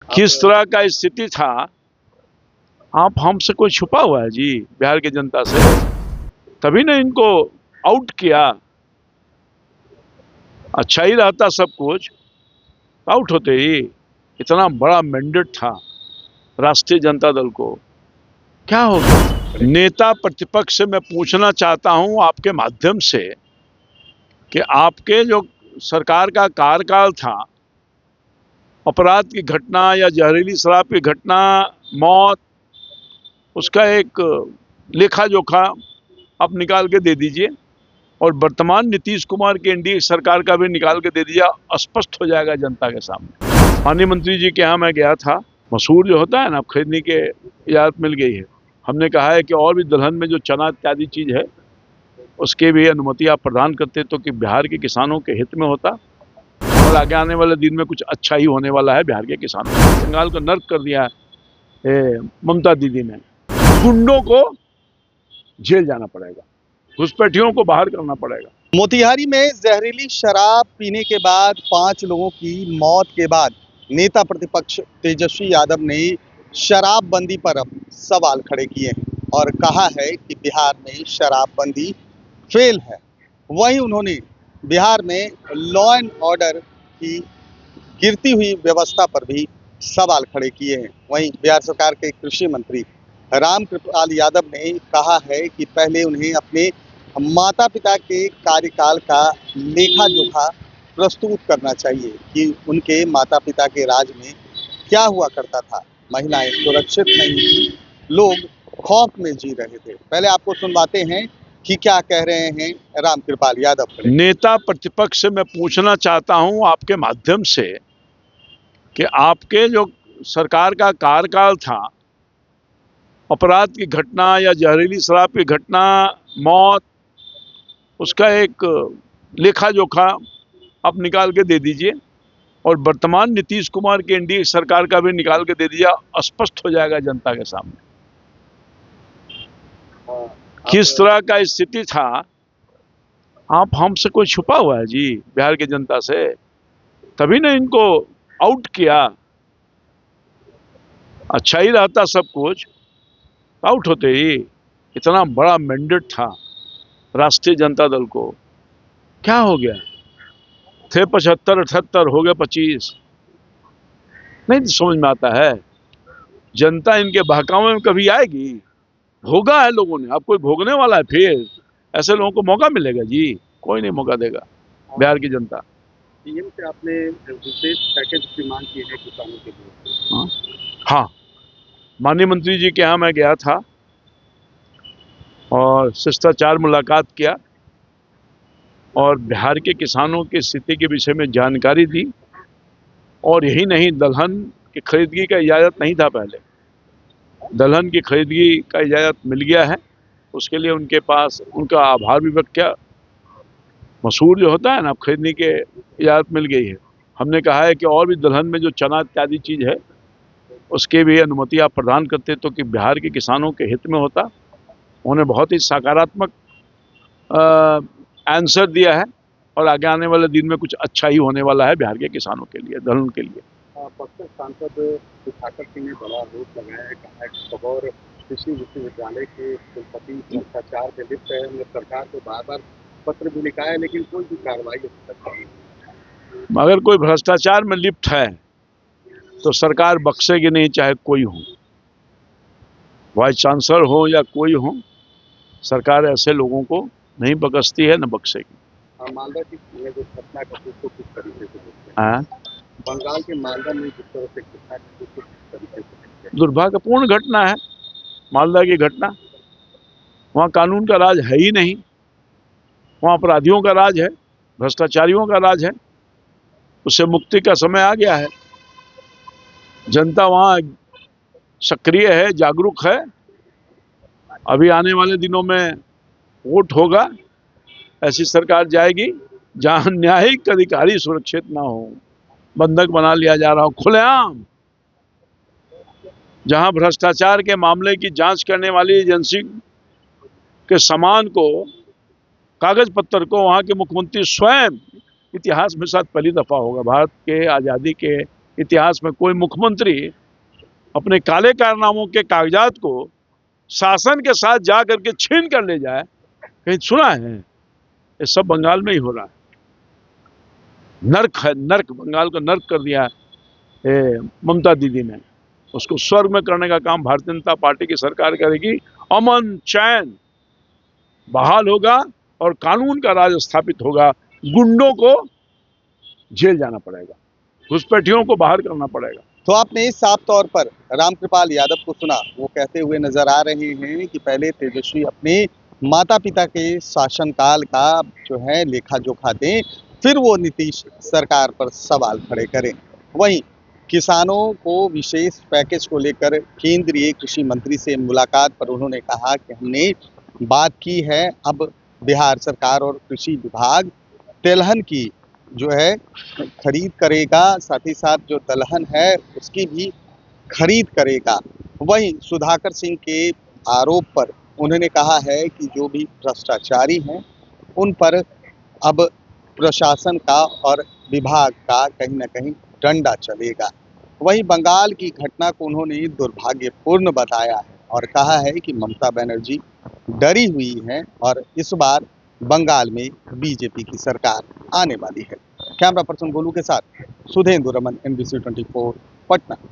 किस तरह का स्थिति था, आप हमसे कोई छुपा हुआ है जी बिहार की जनता से? तभी ना इनको आउट किया। अच्छा ही रहता सब कुछ, आउट होते ही। इतना बड़ा मैंडेट था राष्ट्रीय जनता दल को, क्या हो गया? नेता प्रतिपक्ष से मैं पूछना चाहता हूं आपके माध्यम से कि आपके जो सरकार का कार्यकाल था, अपराध की घटना या जहरीली शराब की घटना, मौत, उसका एक लेखा जोखा आप निकाल के दे दीजिए, और वर्तमान नीतीश कुमार के एनडीए सरकार का भी निकाल के दे दीजिए। स्पष्ट हो जाएगा जनता के सामने। माननीय मंत्री जी के यहाँ मैं गया था, मसूर जो होता है ना, खरीदने के इजाजत मिल गई है। हमने कहा है कि और भी दलहन में जो चना इत्यादि चीज है उसके भी अनुमति आप प्रदान करते तो कि बिहार के किसानों के हित में होता, और आगे आने वाले दिन में कुछ अच्छा ही होने वाला है बिहार के किसानों को। बंगाल को नर्क कर दिया है ममता दीदी ने। गुंडों को जेल जाना पड़ेगा, घुसपैठियों को बाहर करना पड़ेगा। मोतिहारी में जहरीली शराब पीने के बाद 5 लोगों की मौत के बाद नेता प्रतिपक्ष तेजस्वी यादव ने शराबबंदी पर अब सवाल खड़े किए हैं और कहा है कि बिहार में शराबबंदी फेल है। वहीं उन्होंने बिहार में लॉ एंड ऑर्डर की गिरती हुई व्यवस्था पर भी सवाल खड़े किए हैं। वहीं बिहार सरकार के कृषि मंत्री रामकृपाल यादव ने कहा है कि पहले उन्हें अपने माता पिता के कार्यकाल का लेखा जोखा प्रस्तुत करना चाहिए कि उनके माता पिता के राज में क्या हुआ करता था। महिलाएं सुरक्षित नहीं थी, लोग खौफ में जी रहे थे। पहले आपको सुनवाते हैं कि क्या कह रहे हैं रामकृपाल यादव। नेता प्रतिपक्ष से मैं पूछना चाहता हूं आपके माध्यम से कि आपके जो सरकार का कार्यकाल था, अपराध की घटना या जहरीली शराब की घटना, मौत, उसका एक लेखा जोखा आप निकाल के दे दीजिए, और वर्तमान नीतीश कुमार के एनडीए सरकार का भी निकाल के दे दीजिए। स्पष्ट हो जाएगा जनता के सामने किस तरह का स्थिति था। आप हमसे कोई छुपा हुआ है जी बिहार की जनता से? तभी ना इनको आउट किया। अच्छा ही रहता सब कुछ, आउट होते ही। इतना बड़ा मैंडेट था राष्ट्रीय जनता दल को, क्या हो गया? थे 75, 78, हो गए 25। नहीं समझ में आता है। जनता इनके बहकावे में कभी आएगी? भोगा है लोगों ने, अब कोई भोगने वाला है फिर? ऐसे लोगों को मौका मिलेगा जी? कोई नहीं मौका देगा बिहार की जनता। सीएम से आपने विशेष पैकेज की मांग की है किसानों के लिए। हाँ, माननीय मंत्री जी के यहाँ मैं गया था और शिष्टाचार मुलाकात किया और बिहार के किसानों की स्थिति के विषय में जानकारी दी। और यही नहीं, दलहन की खरीदगी का इजाज़त नहीं था पहले, दलहन की खरीदगी का इजाज़त मिल गया है। उसके लिए उनके पास उनका आभार भी व्यक्त किया। मसूर जो होता है ना, खरीदने के इजाज़त मिल गई है। हमने कहा है कि और भी दलहन में जो चना इत्यादि चीज़ है उसके भी अनुमति आप प्रदान करते तो कि बिहार के किसानों के हित में होता। उन्होंने बहुत ही सकारात्मक आंसर दिया है, और आगे आने वाले दिन में कुछ अच्छा ही होने वाला है बिहार के किसानों के लिए, दलहन के लिए। बक्सर सांसद सुधाकर सिंह ने बड़ा आरोप लगाया है, कहा है कि खबर कृषि विश्वविद्यालय के कुलपति भ्रष्टाचार में लिप्त है। उन्हें सरकार को बार बार पत्र भी लिखा है लेकिन कोई भी कार्रवाई अभी तक नहीं है। अगर कोई भ्रष्टाचार में लिप्त है तो सरकार बख्शेगी नहीं, चाहे कोई हो, वाइस चांसलर हो या कोई हो। सरकार ऐसे लोगों को नहीं बख्शती है, न बख्शेगी। मालदा की जो घटना का किस तरीके से देखते हैं? बंगाल के मालदा में जिस तरह से घटना किस तरीके से? दुर्भाग्यपूर्ण घटना है मालदा की घटना। वहाँ कानून का राज है ही नहीं, वहाँ अपराधियों का राज है, भ्रष्टाचारियों का राज है। उससे मुक्ति का समय आ गया है। जनता वहाँ सक्रिय है, जागरूक है। अभी आने वाले दिनों में वोट होगा, ऐसी सरकार जाएगी जहां न्यायिक अधिकारी सुरक्षित ना हो, बंधक बना लिया जा रहा हो खुलेआम, जहां भ्रष्टाचार के मामले की जांच करने वाली एजेंसी के सामान को, कागज पत्र को वहां के मुख्यमंत्री स्वयं, इतिहास में शायद पहली दफा होगा भारत के आज़ादी के इतिहास में कोई मुख्यमंत्री अपने काले कारनामों के कागजात को शासन के साथ जा करके छीन कर ले जाए, कहीं सुना है? ये सब बंगाल में ही हो रहा है। नर्क है, नर्क। बंगाल को नर्क कर दिया है ममता दीदी ने। उसको स्वर्ग में करने का काम भारतीय जनता पार्टी की सरकार करेगी। अमन चैन बहाल होगा और कानून का राज स्थापित होगा। गुंडों को जेल जाना पड़ेगा, घुसपैठियों को बाहर करना पड़ेगा। तो आपने साफ तौर पर रामकृपाल यादव को सुना, वो कहते हुए नजर आ रहे हैं कि पहले तेजस्वी अपने माता पिता के शासनकाल का जो है लेखा जोखा दें, फिर वो नीतीश सरकार पर सवाल खड़े करें। वहीं किसानों को विशेष पैकेज को लेकर केंद्रीय कृषि मंत्री से मुलाकात पर उन्होंने कहा कि हमने बात की है, अब बिहार सरकार और कृषि विभाग तिलहन की जो है खरीद करेगा, साथ ही साथ जो दलहन है उसकी भी खरीद करेगा। वहीं सुधाकर सिंह के आरोप पर उन्होंने कहा है कि जो भी भ्रष्टाचारी हैं उन पर अब प्रशासन का और विभाग का कहीं ना कहीं डंडा चलेगा। वहीं बंगाल की घटना को उन्होंने दुर्भाग्यपूर्ण बताया है और कहा है कि ममता बनर्जी डरी हुई हैं और इस बार बंगाल में बीजेपी की सरकार आने वाली है। कैमरा पर्सन गोलू के साथ सुधेंदु रमन, NBC 24 पटना।